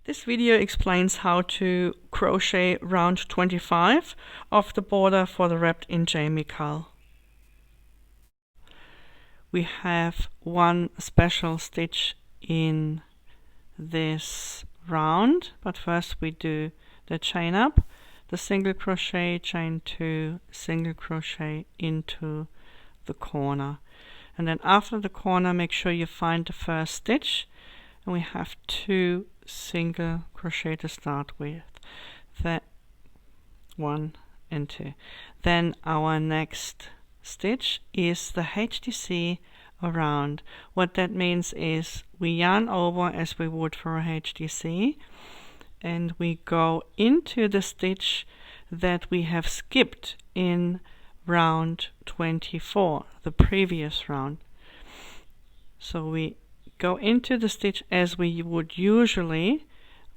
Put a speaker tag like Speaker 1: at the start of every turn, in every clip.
Speaker 1: This video explains how to crochet round 25 of the border for the wrapped in WIJ-CAL. We have one special stitch in this round, but first we do the chain up, the single crochet, chain 2, single crochet into the corner, and then after the corner make sure you find the first stitch, and we have 2 single crochet to start with, that 1 and 2. Then our next stitch is the HDC around. What that means is we yarn over as we would for a HDC, and we go into the stitch that we have skipped in round 24, the previous round. So we go into the stitch as we would usually.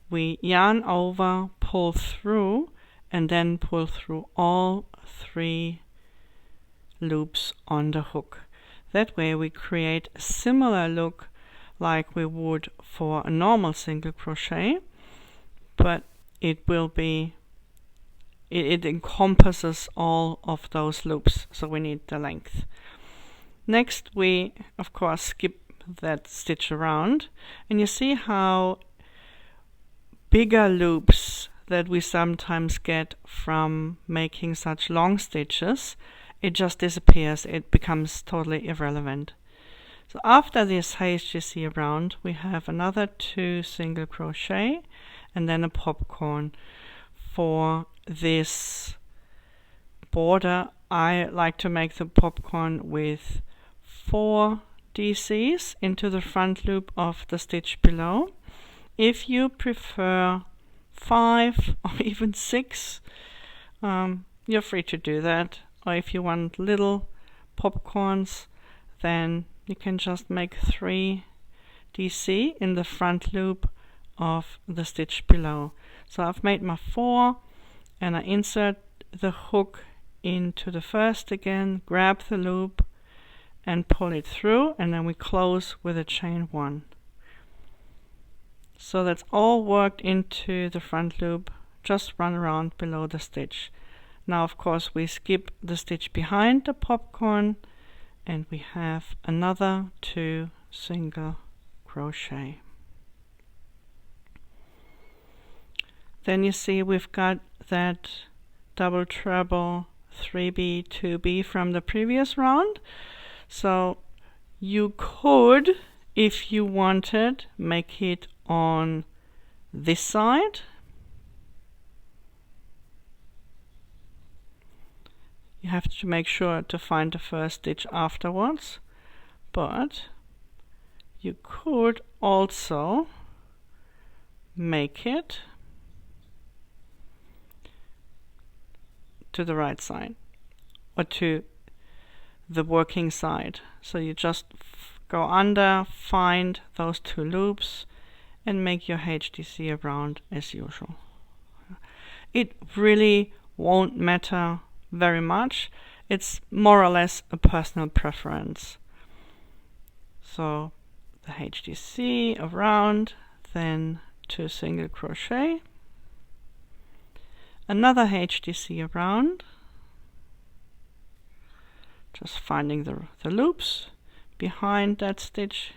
Speaker 1: We yarn over, pull through, and then pull through all 3 loops on the hook. That way we create a similar look like we would for a normal single crochet, but it encompasses all of those loops, so we need the length. Next we of course skip that stitch around, and you see how bigger loops that we sometimes get from making such long stitches, it just disappears, it becomes totally irrelevant. So after this HDC around we have another 2 single crochet and then a popcorn. For this border I like to make the popcorn with 4 DCs into the front loop of the stitch below. If you prefer 5 or even 6, you're free to do that. Or if you want little popcorns, then you can just make 3 DC in the front loop of the stitch below. So I've made my 4, and I insert the hook into the first again, grab the loop and pull it through, and then we close with a chain 1. So that's all worked into the front loop, just run around below the stitch. Now of course we skip the stitch behind the popcorn, and we have another 2 single crochet. Then you see we've got that double treble 3B 2B from the previous round. So you could, if you wanted, make it on this side. You have to make sure to find the first stitch afterwards, but you could also make it to the right side or to the working side. So you just go under, find those 2 loops and make your HDC around as usual. It really won't matter very much. It's more or less a personal preference. So the HDC around, then 2 single crochet, another HDC around, just finding the loops behind that stitch,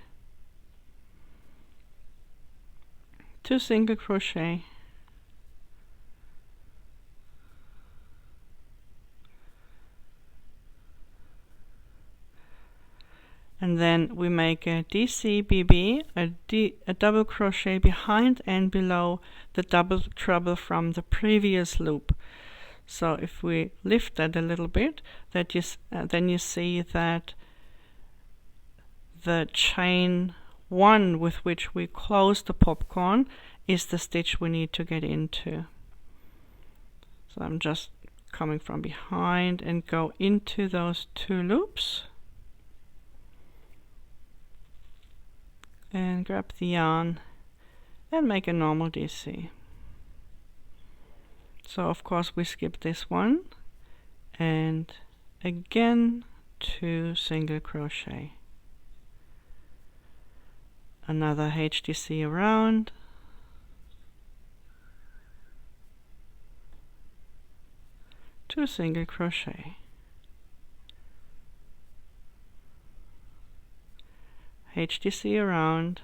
Speaker 1: 2 single crochet, and then we make a DCBB, a double crochet behind and below the double treble from the previous loop. So if we lift that a little bit, then you see that the chain 1 with which we close the popcorn is the stitch we need to get into. So I'm just coming from behind and go into those 2 loops and grab the yarn and make a normal DC. So of course we skip this one, and again 2 single crochet, another HDC around, 2 single crochet, HDC around,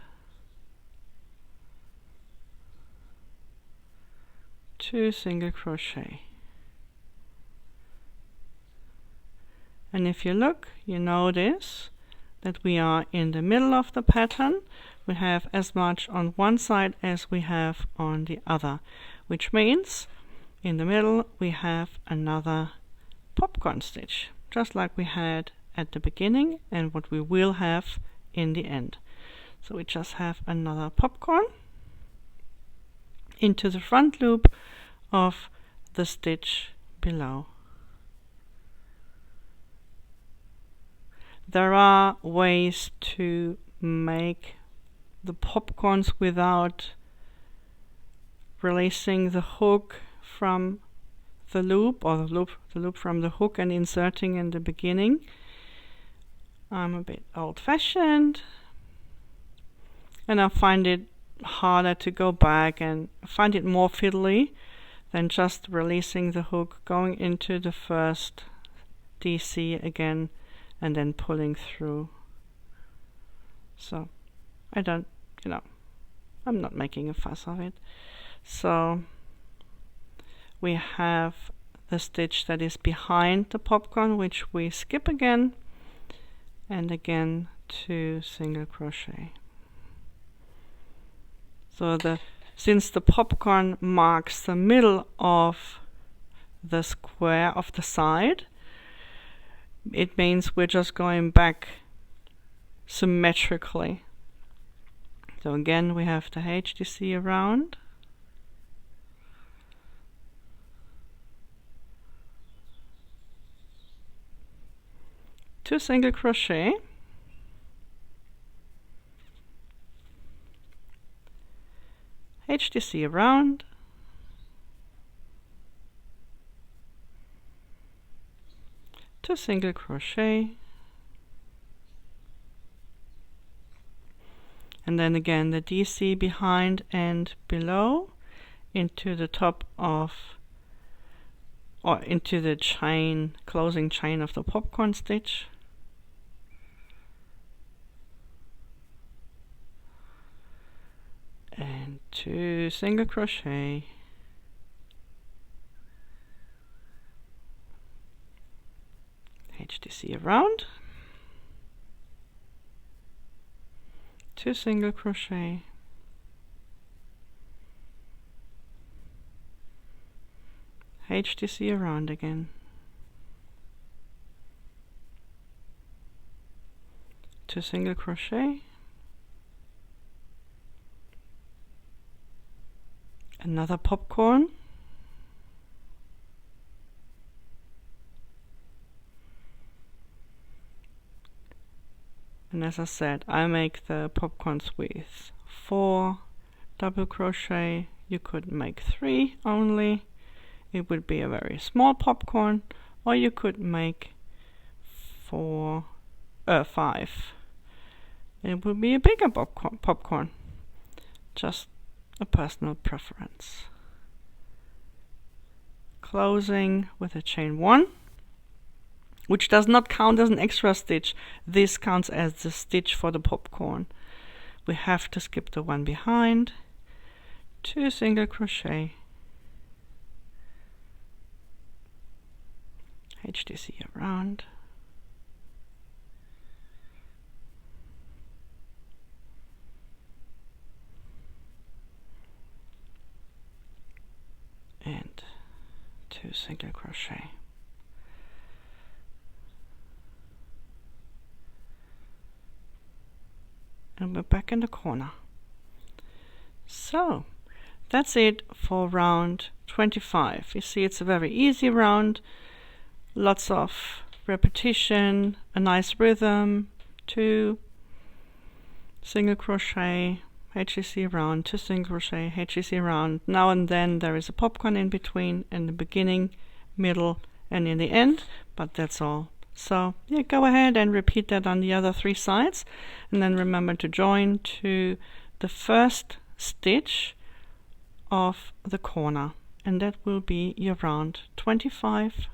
Speaker 1: 2 single crochet. And if you look, you notice that we are in the middle of the pattern. We have as much on one side as we have on the other, which means in the middle we have another popcorn stitch, just like we had at the beginning and what we will have in the end. So we just have another popcorn into the front loop of the stitch below. There are ways to make the popcorns without releasing the hook from the loop, or the loop from the hook and inserting in the beginning. I'm a bit old-fashioned and I find it harder to go back and find it more fiddly than just releasing the hook, going into the first DC again and then pulling through. So I don't, I'm not making a fuss of it. So we have the stitch that is behind the popcorn, which we skip again, and again 2 single crochet. So since the popcorn marks the middle of the square of the side, it means we're just going back symmetrically. So again we have the HDC around, two single crochet, HDC around, two single crochet, and then again the DC behind and below into the top of, or into the chain, closing chain of the popcorn stitch, and 2 single crochet, HDC around, 2 single crochet, HDC around again, 2 single crochet, another popcorn, and as I said, I make the popcorns with 4 double crochet. You could make 3 only, it would be a very small popcorn, or you could make 5. It would be a bigger popcorn, just a personal preference. Closing with a chain 1, which does not count as an extra stitch. This counts as the stitch for the popcorn. We have to skip the one behind, 2 single crochet, HDC around, and 2 single crochet. And we're back in the corner. So that's it for round 25. You see, it's a very easy round, lots of repetition, a nice rhythm, 2 single crochet, HDC around, 2 single crochet, HDC around. Now and then there is a popcorn in between, in the beginning, middle, and in the end, but that's all. So yeah, go ahead and repeat that on the other 3 sides, and then remember to join to the first stitch of the corner, and that will be your round 25.